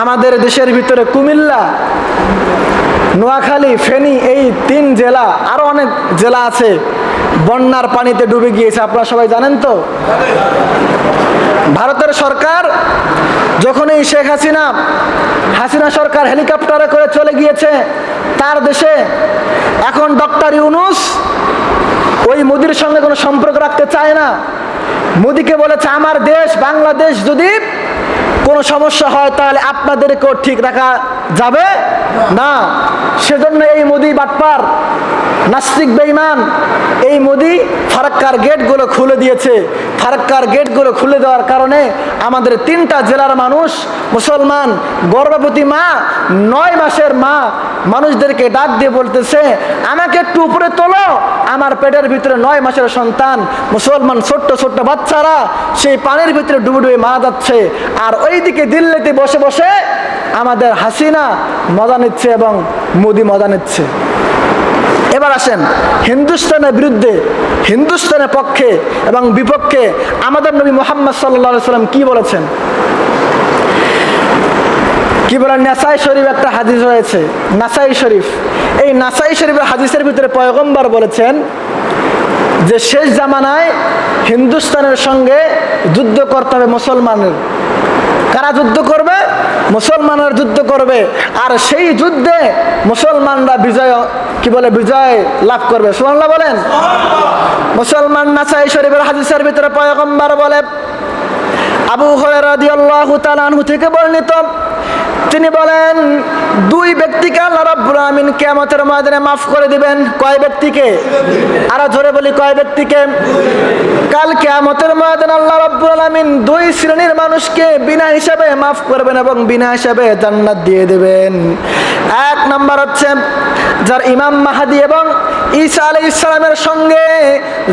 আমাদের দেশের ভিতরে কুমিল্লা, নোয়াখালী, ফেনী এই 3 জেলা, আরো অনেক জেলা আছে, বন্যার পানিতে ডুবে গিয়েছে। আপনারা সবাই জানেন তো। ভারতের সরকার যখন এই শেখ হাসিনা সরকার হেলিকপ্টারে করে চলে গিয়েছে তার দেশে, এখন ডক্টর ইউনূস ওই মোদির সঙ্গে কোনো সম্পর্ক রাখতে চায় না। মোদিকে বলেছে, আমার দেশ বাংলাদেশ যদি কোনো সমস্যা হয় তাহলে আপনাদেরকেও ঠিক রাখা যাবে না। সেজন্য এই মোদি বাটপার, নাস্তিক বেঈমান, এই মোদি ফারাক্কার গেটগুলো খুলে দিয়েছে। ফারাক্কার গেটগুলো খুলে দেওয়ার কারণে আমাদের 3টা জেলার মানুষ, মুসলমান গর্ভবতী মা, 9 মাসের মা মানুষদেরকে ডাক দিয়ে বলতেছে, আমাকে একটু উপরে তোলো, আমার পেটের ভিতরে 9 মাসের সন্তান। মুসলমান ছোট্ট ছোট্ট বাচ্চারা সেই পানির ভিতরে ডুবে ডুবে মারা যাচ্ছে। আর ওইদিকে দিল্লিতে বসে বসে আমাদের হাসিনা মজা নিচ্ছে এবং মোদি মজা নিচ্ছে। এবার আসেন হিন্দুস্তানের বিরুদ্ধে, হিন্দুস্তানের পক্ষে এবং বিপক্ষে আমাদের নবী মুহাম্মদ সাল্লাল্লাহু আলাইহি সাল্লাম কি বলেছেন, কি বলেন? নাসাই শরীফ একটা হাদিস রয়েছে, নাসাই শরীফ। এই নাসাই শরীফের হাদিসের ভিতরে পয়গম্বর বলেছেন যে শেষ জামানায় হিন্দুস্তানের সঙ্গে যুদ্ধ করতে হবে মুসলমানের। কারা যুদ্ধ করবে? মুসলমানরা যুদ্ধ করবে। আর সেই যুদ্ধে মুসলমানরা বিজয় লাভ করবে। সুবহানাল্লাহ বলেন। মুসলমান নাসাই শরীফের হাদিসের ভিতরে পয়গম্বর বলে, আবু হুরায়রা রাদিয়াল্লাহু তাআলা আনহু থেকে বর্ণিত, তিনি বলেন, 2 ব্যক্তিকে আল্লাহ রাব্বুল আমিন কিয়ামতের ময়দানে মাফ করে দিবেন। কয় ব্যক্তিকে? আরো জোরে বলি, কয় ব্যক্তিকে? কাল কিয়ামতের ময়দানে আল্লাহ রাব্বুল আমিন 2 শ্রেণীর মানুষকে বিনা হিসাবে মাফ করবেন এবং বিনা হিসাবে জান্নাত দিয়ে দেবেন। 1 নাম্বার হচ্ছে যার ইমাম মাহদী এবং ঈসা আলাইহিস সালামের সঙ্গে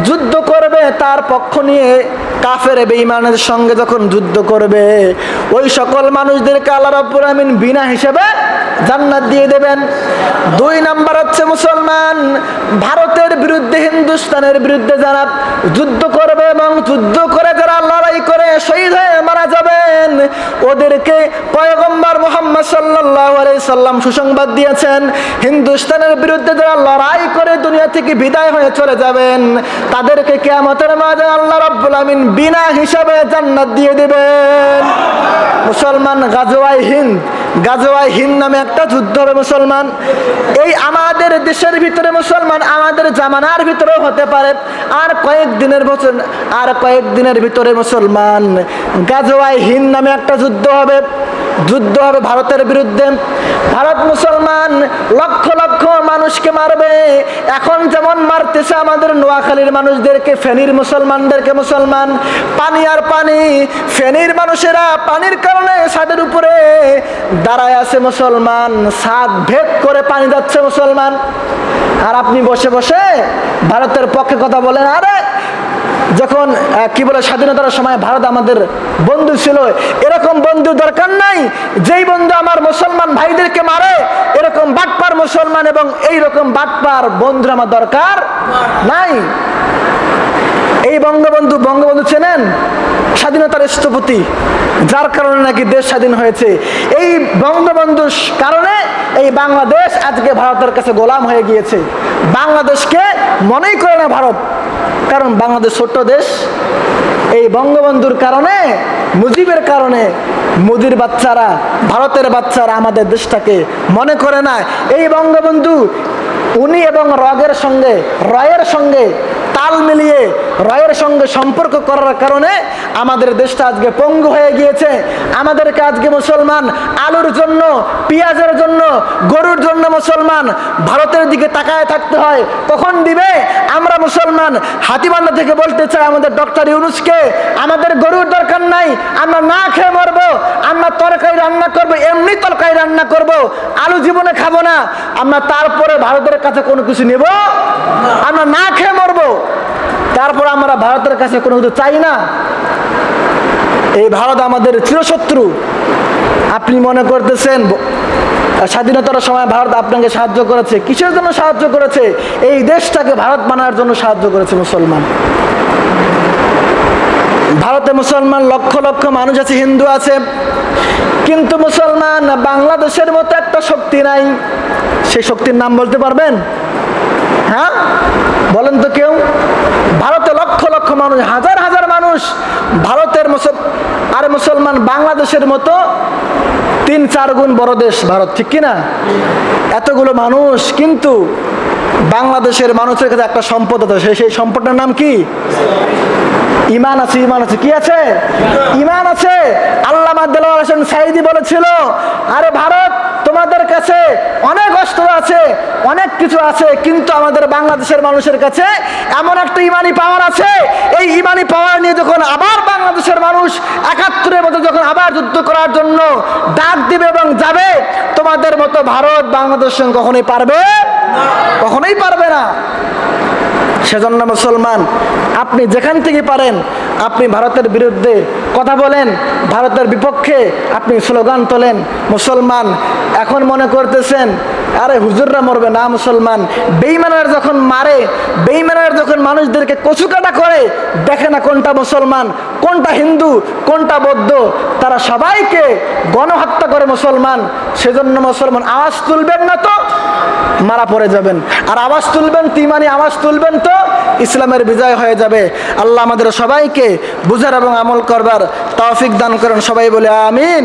যুদ্ধ করবে, তার পক্ষ নিয়ে কাফের বেঈমানের সঙ্গে যখন যুদ্ধ করবে, ওই সকল মানুষদেরকে আল্লাহ রাব্বুল আমিন বিনা হিসাবে জান্নাত দিয়ে দেবেন। 2 নাম্বার হচ্ছে মুসলমান ভারতের বিরুদ্ধে, হিন্দুস্তানের বিরুদ্ধে যারা যুদ্ধ করবে এবং যুদ্ধ করে যারা লড়াই করে শহীদ হয়ে মারা যাবেন, ওদেরকে পয়গম্বর মুহাম্মদ সাল্লাল্লাহু আলাইহি সাল্লাম সুসংবাদ দিয়েছেন, হিন্দুস্তানের বিরুদ্ধে যারা লড়াই করে দুনিয়া থেকে বিদায় হয়ে চলে যাবেন, তাদেরকে কিয়ামতের ময়দানে আল্লাহ রাব্বুল আমিন বিনা হিসাবে জান্নাত দিয়ে দিবেন। মুসলমান গাজওয়ায়ে হিন্দ নামে একটা যুদ্ধ হবে মুসলমান। এই আমাদের দেশের ভিতরে মুসলমান, আমাদের জামানার ভিতরেও হতে পারে। আর কয়েকদিনের ভিতরে মুসলমান গাজওয়ায়ে হিন্দ নামে একটা যুদ্ধ হবে ভারতের বিরুদ্ধে। ভারত মুসলমান লক্ষ লক্ষ মানুষকে মারবে। এখন যেমন মারতেছে আমাদের নোয়াখালীর মানুষদেরকে, ফেনীর মুসলমানদেরকে। মুসলমান পানি আর পানি, ফেনীর মানুষেরা পানির কারণে ছাদের উপরে দাঁড়ায় আছে মুসলমান, ছাদ ভেদ করে পানি যাচ্ছে মুসলমান। আর আপনি বসে বসে ভারতের পক্ষে কথা বলেন। আরে যখন স্বাধীনতার সময় ভারত আমাদের বন্ধু ছিল, এরকম বন্ধু দরকার নাই যেই বন্ধু আমার মুসলমান ভাইদেরকে মারে। এরকম বাটপার মুসলমান এবং এইরকম বাটপার বন্ধু আমার দরকার নাই। এই বঙ্গবন্ধু চেনেন? স্বাধীনতার স্থপতি, যার কারণে নাকি দেশ স্বাধীন হয়েছে। এই বঙ্গবন্ধুর কারণে এই বাংলাদেশ আজকে ভারতের কাছে গোলাম হয়ে গিয়েছে। বাংলাদেশকে মনেই করে না ভারত, কারণ বাংলাদেশ ছোট্ট দেশ। এই বঙ্গবন্ধুর কারণে, মুজিবের কারণে মোদির বাচ্চারা, ভারতের বাচ্চারা আমাদের দেশটাকে মনে করে না। এই বঙ্গবন্ধু উনি এবং রয়ের সঙ্গে তাল মিলিয়ে রয়ের সঙ্গে সম্পর্ক করার কারণে আমাদের দেশটা আজকে পঙ্গু হয়ে গিয়েছে। আমাদেরকে আজকে মুসলমান আলুর জন্য, পেঁয়াজের জন্য, গরুর জন্য মুসলমান ভারতের দিকে তাকায় থাকতে হয়। কখন দিবে? আমরা মুসলমান হাতিবান্ধা থেকে বলতে চাই আমাদের ডক্টর ইউনূসকে, আমাদের গরুর দরকার নাই, আমরা না খেয়ে মরবো, আমরা তরকারি রান্না করবো, এমনি তরকারি রান্না করবো, আলু জীবনে খাবো না। আমরা তারপরে ভারতের কাছে কোনো কিছু নেব? আমরা না খেয়ে মরবো, তারপর আমরা ভারতের কাছে কোনো কিছু চাই না। এই ভারত আমাদের চিরশত্রু। আপনি মনে করতেছেন স্বাধীনতার সময় ভারত আপনাকে সাহায্য করেছে? কিসের জন্য সাহায্য করেছে? এই দেশটাকে ভারত বানানোর জন্য সাহায্য করেছে মুসলমান। ভারতে মুসলমান লক্ষ লক্ষ মানুষ আছে, হিন্দু আছে, কিন্তু মুসলমান বাংলাদেশের মতো একটা শক্তি নাই। সেই শক্তির নাম বলতে পারবেন? হ্যাঁ, বলেন তো কেউ। ভারতে লক্ষ লক্ষ মানুষ, হাজার হাজার মানুষ, ভারতের আর মুসলমান বাংলাদেশের মতো 3-4 গুণ বড় দেশ ভারত, ঠিক কিনা? এতগুলো মানুষ, কিন্তু বাংলাদেশের মানুষের কাছে একটা সম্পদ আছে, সেই সম্পদটার নাম কি? ইমান আছে। ইমান আছে, কি আছে? ইমান আছে। আল্লামা দেলোয়ার হোসেন সাঈদী বলেছিল, আরে ভারত, তোমাদের কাছে অনেক অস্ত্র আছে, অনেক কিছু আছে, কিন্তু আমাদের বাংলাদেশের মানুষের কাছে এমন একটা ইমানি পাওয়ার আছে, এই ইমানি পাওয়ার নিয়ে যখন আবার বাংলাদেশের মানুষ 71-এর মতো যখন আবার যুদ্ধ করার জন্য ডাক দিবে এবং যাবে, তোমাদের মতো ভারত বাংলাদেশ কখনোই পারবে, কখনোই পারবে না। সেজন্য মুসলমান, আপনি যেখান থেকে পারেন আপনি ভারতের বিরুদ্ধে কথা বলেন, ভারতের বিপক্ষে আপনি স্লোগান তোলেন। মুসলমান এখন মনে করতেছেন আরে হুজুররা মরবে না। মুসলমান বেঈমানের যখন মারে, বেঈমানের যখন মানুষদেরকে কচুকাটা করে, দেখে না কোনটা মুসলমান, কোনটা হিন্দু, কোনটা বৌদ্ধ, তারা সবাইকে গণহত্যা করে মুসলমান। সেজন্য মুসলমান আওয়াজ তুলবেন না তো মারা পড়ে যাবেন, আর আওয়াজ তুলবেন, তিমানি আওয়াজ তুলবেন তো ইসলামের বিজয় হয়ে যাবে। আল্লাহ আমাদের সবাইকে বুঝার এবং আমল করবার তৌফিক দান করেন। সবাই বলে আমিন।